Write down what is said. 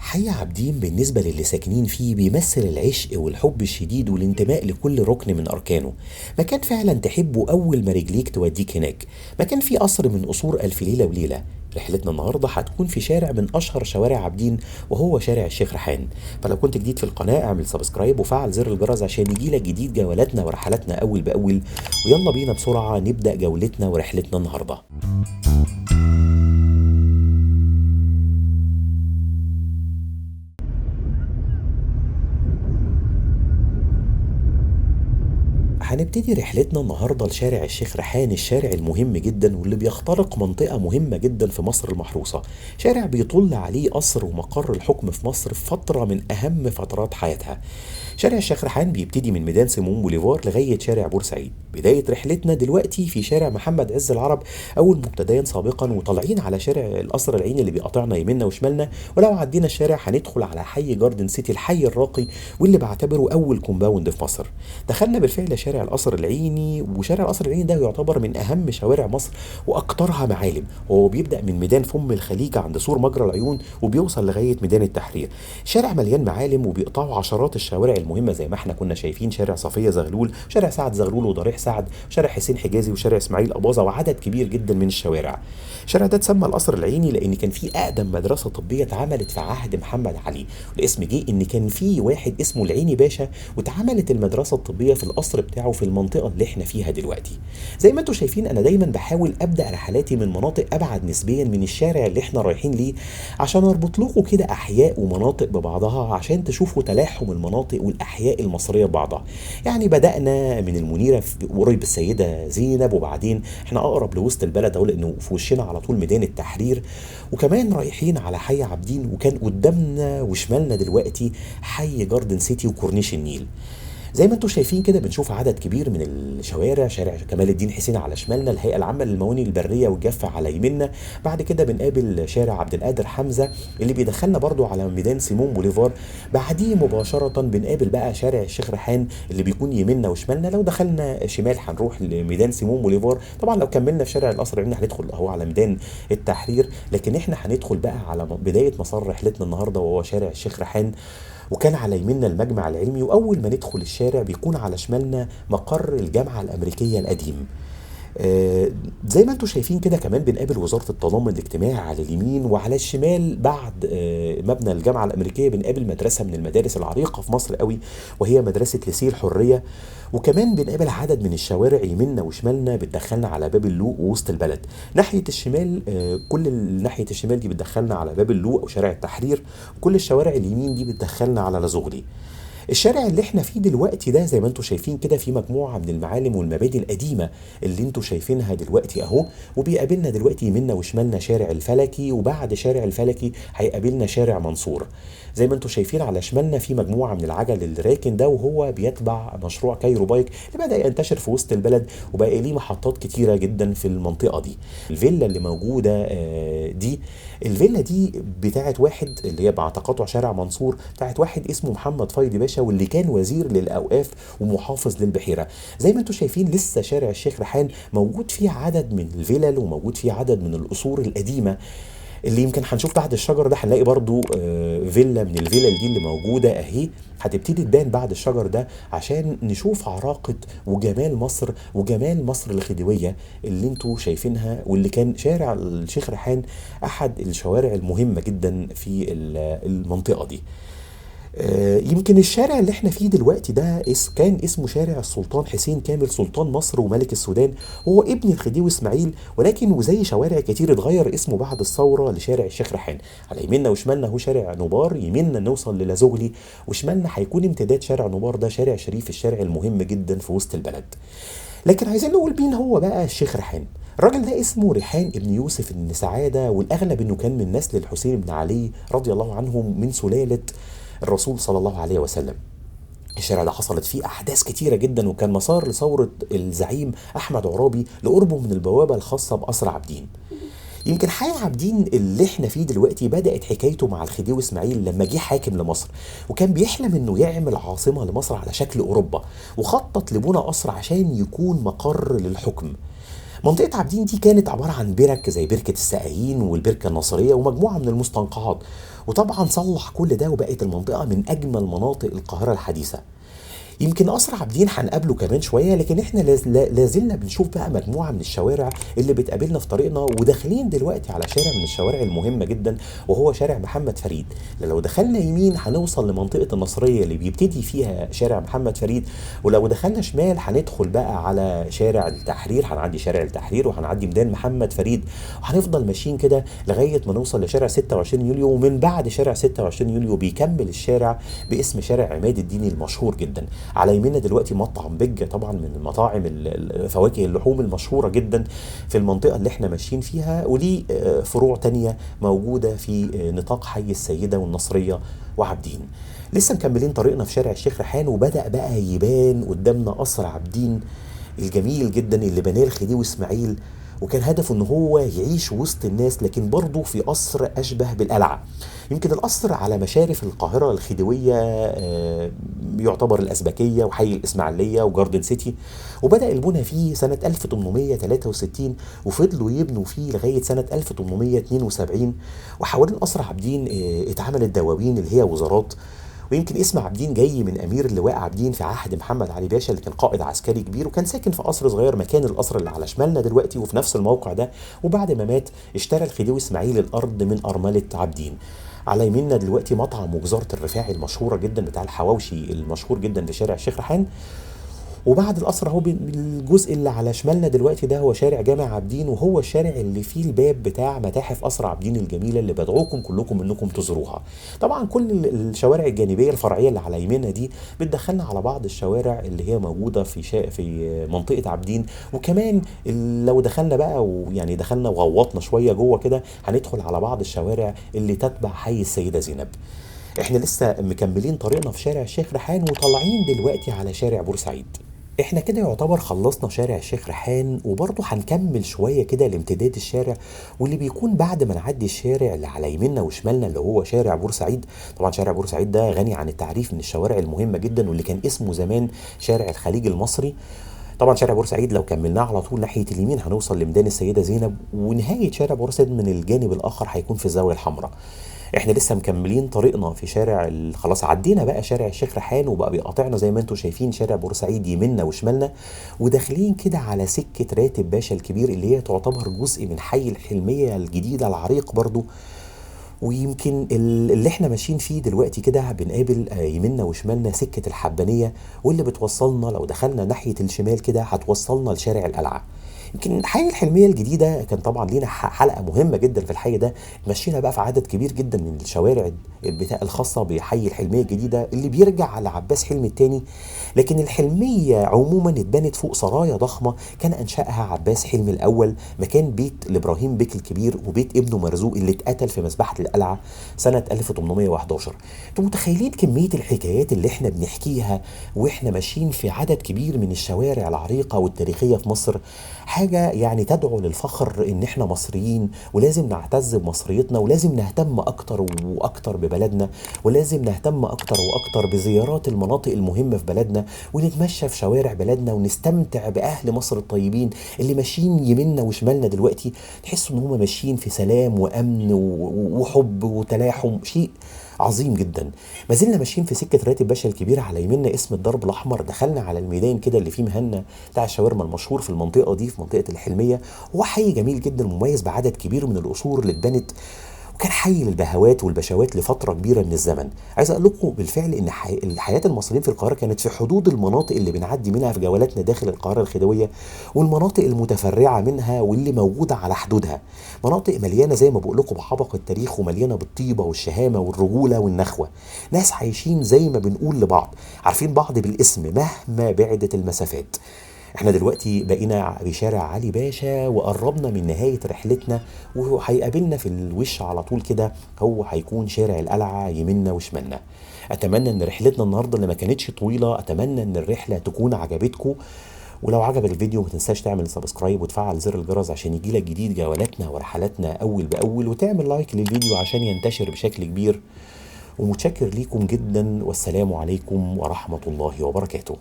حي عابدين بالنسبة للي ساكنين فيه بيمثل العشق والحب الشديد والانتماء لكل ركن من أركانه. مكان فعلا تحبه أول ما رجليك توديك هناك. مكان فيه قصر من قصور ألف ليلة وليلة. رحلتنا النهاردة هتكون في شارع من أشهر شوارع عابدين، وهو شارع الشيخ ريحان. فلو كنت جديد في القناة اعمل سبسكرايب وفعل زر الجرس عشان يجيلك جديد جولاتنا ورحلاتنا أول بأول. ويلا بينا بسرعة نبدأ جولتنا ورحلتنا النهاردة. هنبتدي رحلتنا النهارده لشارع الشيخ ريحان، الشارع المهم جدا واللي بيخترق منطقة مهمة جدا في مصر المحروسة. شارع بيطل عليه قصر ومقر الحكم في مصر في فترة من أهم فترات حياتها. شارع الشيخ ريحان بيبتدي من ميدان سيمون بوليفار لغاية شارع بورسعيد. بداية رحلتنا دلوقتي في شارع محمد عز العرب أول مبتدئين سابقا، وطالعين على شارع القصر العيني اللي بيقاطعنا يمنا وشمالنا. ولو عدينا الشارع هندخل على حي جاردن سيتي، الحي الراقي واللي بعتبره أول كومباوند في مصر. دخلنا بالفعل شارع القصر العيني، وشارع القصر العيني ده يعتبر من أهم شوارع مصر وأكثرها معالم. هو بيبدأ من ميدان فم الخليج عند سور مجرى العيون وبيوصل لغاية ميدان التحرير. شارع مليان معالم وبيقطعوا عشرات الشوارع المهمة زي ما احنا كنا شايفين، شارع صفية زغلول، شارع سعد زغلول وضريح سعد، شارع حسين حجازي، وشارع اسماعيل أباظة، وعدد كبير جدا من الشوارع. الشارع ده اتسمى القصر العيني لأن كان فيه أقدم مدرسة طبية اتعملت في عهد محمد علي. الاسم جه إن كان فيه واحد اسمه العيني باشا، واتعملت المدرسة الطبية في القصر بتاعه في المنطقة اللي احنا فيها دلوقتي. زي ما انتم شايفين أنا دايما بحاول أبدأ رحلاتي من مناطق أبعد نسبيا من الشارع اللي احنا رايحين ليه، عشان أربط لكم كده أحياء ومناطق ببعضها عشان تشوفوا تلاحم المناطق والأحياء المصرية ببعضها. يعني بدأنا من المنيرة قريب السيدة زينب، وبعدين احنا أقرب لوسط البلد أهو لأنه في وشنا على طول ميدان التحرير، وكمان رايحين على حي عابدين، وكان قدامنا وشمالنا دلوقتي حي جاردن سيتي وكورنيش النيل. زي ما انتم شايفين كده بنشوف عدد كبير من الشوارع. شارع كمال الدين حسين على شمالنا، الهيئه العامه للموانئ البريه والجافه على يميننا. بعد كده بنقابل شارع عبد القادر حمزه اللي بيدخلنا برضو على ميدان سيمون بوليفار. بعديه مباشره بنقابل بقى شارع الشيخ ريحان اللي بيكون يميننا وشمالنا. لو دخلنا شمال هنروح لميدان سيمون بوليفار. طبعا لو كملنا في شارع القصر العيني هندخل اهو على ميدان التحرير، لكن احنا هندخل بقى على بدايه مسار رحلتنا النهارده وهو شارع الشيخ ريحان. وكان على يميننا المجمع العلمي، واول ما ندخل الشارع بيكون على شمالنا مقر الجامعه الامريكيه القديم. زي ما انتم شايفين كده كمان بنقابل وزاره التضامن الاجتماعي على اليمين، وعلى الشمال بعد مبنى الجامعه الامريكيه بنقابل مدرسه من المدارس العريقه في مصر قوي، وهي مدرسه ليسيه الحريه. وكمان بنقابل عدد من الشوارع يميننا وشمالنا بتدخلنا على باب اللوق ووسط البلد. ناحيه الشمال كل ناحيه الشمال دي بتدخلنا على باب اللوق وشارع التحرير، وكل الشوارع اليمين دي بتدخلنا على لازغلي. الشارع اللي احنا فيه دلوقتي ده زي ما انتم شايفين كده في مجموعة من المعالم والمباني القديمة اللي انتم شايفينها دلوقتي اهو. وبيقابلنا دلوقتي يمنا وشمالنا شارع الفلكي، وبعد شارع الفلكي هيقابلنا شارع منصور. زي ما انتم شايفين على شمالنا في مجموعة من العجل الراكن ده، وهو بيتبع مشروع كايرو بايك اللي بدأ ينتشر في وسط البلد وبقى ليه محطات كتيرة جدا في المنطقة دي. الفيلا اللي موجودة دي، الفيلا دي بتاعت واحد اللي هي مع تقاطع شارع منصور، بتاعت واحد اسمه محمد فايض باشا، واللي كان وزير للاوقاف ومحافظ للبحيره. زي ما انتم شايفين لسه شارع الشيخ ريحان موجود فيه عدد من الفلل وموجود فيه عدد من القصور القديمه، اللي يمكن هنشوف تحت الشجر ده هنلاقي برضو فيلا من الفيلل دي اللي موجوده اهي. هتبتدي تبان بعد الشجر ده عشان نشوف عراقه وجمال مصر وجمال مصر الخديويه اللي انتوا شايفينها، واللي كان شارع الشيخ ريحان احد الشوارع المهمه جدا في المنطقه دي. يمكن الشارع اللي احنا فيه دلوقتي ده كان اسمه شارع السلطان حسين كامل سلطان مصر وملك السودان، هو ابن الخديوي اسماعيل. ولكن وزي شوارع كتير اتغير اسمه بعد الثوره لشارع الشيخ ريحان. على يميننا وشمالنا هو شارع نوبار، يميننا نوصل للازغلي، وشمالنا هيكون امتداد شارع نوبار ده شارع شريف، الشارع المهم جدا في وسط البلد. لكن عايزين نقول مين هو بقى الشيخ ريحان. الراجل ده اسمه ريحان ابن يوسف بن سعاده، والاغلب انه كان من نسل الحسين بن علي رضي الله عنهم من سلاله الرسول صلى الله عليه وسلم. الشارع ده حصلت فيه احداث كتيره جدا، وكان مسار لثوره الزعيم احمد عرابي لقربه من البوابه الخاصه بقصر عابدين. يمكن حي عابدين اللي احنا فيه دلوقتي بدأت حكايته مع الخديوي اسماعيل لما جه حاكم لمصر، وكان بيحلم انه يعمل عاصمة لمصر على شكل اوروبا، وخطط لبنى قصر عشان يكون مقر للحكم. منطقة عابدين دي كانت عبارة عن برك زي بركة السقايين والبركة الناصرية ومجموعة من المستنقعات. وطبعا صلح كل ده وبقت المنطقة من أجمل مناطق القاهرة الحديثة. يمكن قصر عابدين هنقابله كمان شويه، لكن احنا لازلنا بنشوف بقى مجموعه من الشوارع اللي بتقابلنا في طريقنا، وداخلين دلوقتي على شارع من الشوارع المهمه جدا وهو شارع محمد فريد. لو دخلنا يمين هنوصل لمنطقه النصريه اللي بيبتدي فيها شارع محمد فريد، ولو دخلنا شمال هندخل بقى على شارع التحرير، هنعدي شارع التحرير وهنعدي ميدان محمد فريد، وهنفضل ماشيين كده لغايه ما نوصل لشارع 26 يوليو. ومن بعد شارع 26 يوليو بيكمل الشارع باسم شارع عماد الدين المشهور جدا. على يميننا دلوقتي مطعم بجة، طبعا من المطاعم فواكه اللحوم المشهورة جدا في المنطقة اللي احنا ماشيين فيها، وليه فروع تانية موجودة في نطاق حي السيدة والنصرية وعابدين. لسه مكملين طريقنا في شارع الشيخ ريحان، وبدأ بقى يبان قدامنا قصر عابدين الجميل جدا اللي بناه الخديوي اسماعيل، وكان هدفه ان هو يعيش وسط الناس لكن برضه في قصر اشبه بالقلعه. يمكن القصر على مشارف القاهره الخديويه، يعتبر الازبكيه وحي الاسماعيليه وجاردن سيتي، وبدا البناء فيه سنه 1863 وفضلوا يبنوا فيه لغايه سنه 1872. وحوالين قصر عابدين اتعملت دواوين اللي هي وزارات. ويمكن اسم عابدين جاي من امير اللواء عابدين في عهد محمد علي باشا اللي كان قائد عسكري كبير، وكان ساكن في قصر صغير مكان القصر اللي على شمالنا دلوقتي وفي نفس الموقع ده. وبعد ما مات اشترى الخديوي اسماعيل الارض من ارمله عابدين. على يميننا دلوقتي مطعم وجزاره الرفاعي المشهوره جدا بتاع الحواوشي المشهور جدا في شارع الشيخ ريحان. وبعد القصر اهو الجزء اللي على شمالنا دلوقتي ده هو شارع جامع عابدين، وهو الشارع اللي فيه الباب بتاع متاحف قصر عابدين الجميله اللي بدعوكم كلكم انكم تزوروها. طبعا كل الشوارع الجانبيه الفرعيه اللي على يميننا دي بتدخلنا على بعض الشوارع اللي هي موجوده في منطقه عابدين. وكمان لو دخلنا بقى ويعني دخلنا وغوطنا شويه جوه كده هندخل على بعض الشوارع اللي تتبع حي السيده زينب. احنا لسه مكملين طريقنا في شارع الشيخ ريحان وطالعين دلوقتي على شارع بورسعيد. احنا كده يعتبر خلصنا شارع الشيخ ريحان، وبرضه هنكمل شويه كده لامتداد الشارع، واللي بيكون بعد ما نعدي الشارع اللي على يميننا وشمالنا اللي هو شارع بورسعيد. طبعا شارع بورسعيد ده غني عن التعريف، من الشوارع المهمه جدا واللي كان اسمه زمان شارع الخليج المصري. طبعا شارع بورسعيد لو كملناه على طول ناحيه اليمين هنوصل لميدان السيده زينب، ونهايه شارع بورسعيد من الجانب الاخر هيكون في الزاويه الحمراء. احنا لسه مكملين طريقنا في شارع خلاص عدينا بقى شارع الشيخ ريحان وبقى بيقاطعنا زي ما انتم شايفين شارع بورسعيد يمنا وشمالنا، وداخلين كده على سكه راتب باشا الكبير اللي هي تعتبر جزء من حي الحلميه الجديده العريق برضو. ويمكن اللي احنا ماشيين فيه دلوقتي كده بنقابل يمنا وشمالنا سكه الحبانيه، واللي بتوصلنا لو دخلنا ناحيه الشمال كده هتوصلنا لشارع القلعه. يمكن حي الحلميه الجديده كان طبعا لينا حلقه مهمه جدا في الحي ده، مشينا بقى في عدد كبير جدا من الشوارع بتاع الخاصه بحي الحلميه الجديده اللي بيرجع على عباس حلمي الثاني. لكن الحلميه عموما اتبنت فوق سرايا ضخمه كان انشاها عباس حلمي الاول، مكان بيت لابراهيم بيك الكبير وبيت ابنه مرزوق اللي اتقتل في مذبحه القلعه سنه 1811. انتوا متخيلين كميه الحكايات اللي احنا بنحكيها واحنا ماشيين في عدد كبير من الشوارع العريقه والتاريخيه في مصر؟ حاجة يعني تدعو للفخر ان احنا مصريين، ولازم نعتز بمصريتنا، ولازم نهتم اكتر واكتر ببلدنا، ولازم نهتم اكتر واكتر بزيارات المناطق المهمة في بلدنا، ونتمشى في شوارع بلدنا ونستمتع باهل مصر الطيبين اللي ماشيين يمنا وشمالنا دلوقتي. تحسوا ان هم ماشيين في سلام وامن وحب وتلاحم، شيء عظيم جدا. ما زلنا ماشيين في سكه راتب باشا الكبير، على يميننا اسم الدرب الاحمر. دخلنا على الميدان كده اللي فيه مهنا بتاع الشاورما المشهور في المنطقه دي في منطقه الحلميه، هو حي جميل جدا مميز بعدد كبير من القصور اللي اتبنت، وكان حي للبهوات والبشوات لفتره كبيره من الزمن. عايز اقول لكم بالفعل ان حياه المصريين في القاهره كانت في حدود المناطق اللي بنعدي منها في جولاتنا داخل القاهره الخديويه، والمناطق المتفرعه منها واللي موجوده على حدودها، مناطق مليانه زي ما بقول لكم بحبق التاريخ، ومليانه بالطيبه والشهامه والرجوله والنخوه. ناس عايشين زي ما بنقول لبعض، عارفين بعض بالاسم مهما بعدت المسافات. احنا دلوقتي بقينا في شارع علي باشا وقربنا من نهاية رحلتنا، وهيقابلنا في الوش على طول كده هو هيكون شارع القلعة يمنا وشمالنا. اتمنى ان رحلتنا النهاردة اللي ما كانتش طويلة، اتمنى ان الرحلة تكون عجبتكم. ولو عجب الفيديو ما تنساش تعمل سبسكرايب وتفعل زر الجرس عشان يجيلك جديد جولاتنا ورحلاتنا اول باول، وتعمل لايك للفيديو عشان ينتشر بشكل كبير. ومتشكر ليكم جدا، والسلام عليكم ورحمة الله وبركاته.